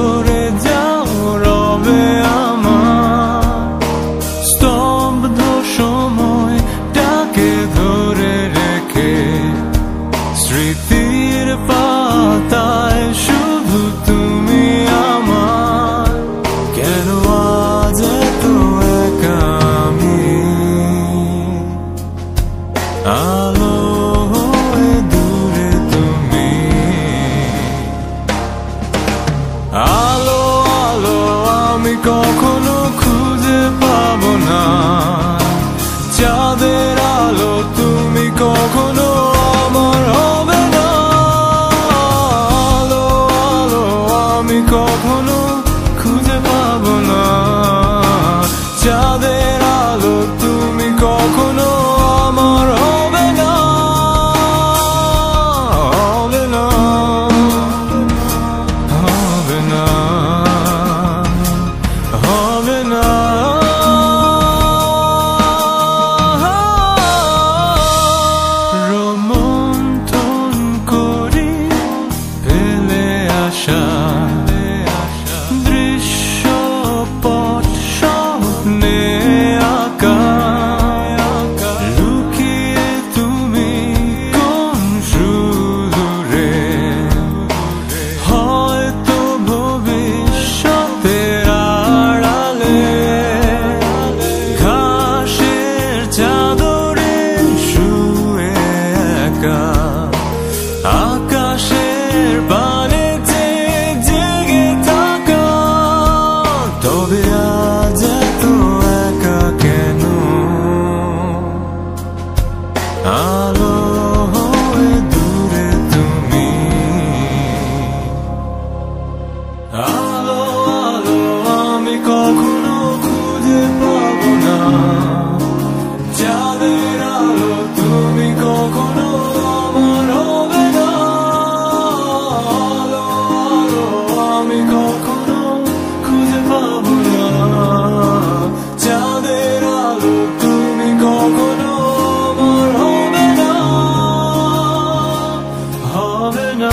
সরে যাও রবে আমার স্তব্ধ সময়টাকে ধরে রেখে স্মৃতির পাতায় শুধু তুমি আমার কেন আজ এত একা আমি আলো হয়ে দূরে তুমি আলো আলো আমি কখনো খুঁজে পাবো না চাঁদের আলো তুমি কখনো আমার হবে না আলো আলো আমি কখনো খুঁজে পাবো না চাঁদের আলো তুমি কখনো আমার হবে না হবে না হবে না হবে না রোমন্থন করি ফেলে আসা দৃশ্যপট স্বপ্নে আঁকা লুকিয়ে তুমি কোন সুদূরে হয়তো ভবিষ্যতের আড়ালে ঘাসের চাদরে শুয়ে একা আকাশের বানেতে জেগে থাকা তবে আজ এত একা কেন আলো হয়ে দূরে তুমি আলো আলো আমি কখনো খুঁজে পাবো না চাঁদের আলো তুমি কখনো আমার হবে না আলো আলো আমি কখনো খুঁজে পাবো না চাঁদের আলো তুমি কখনো আমার হবে না হবে না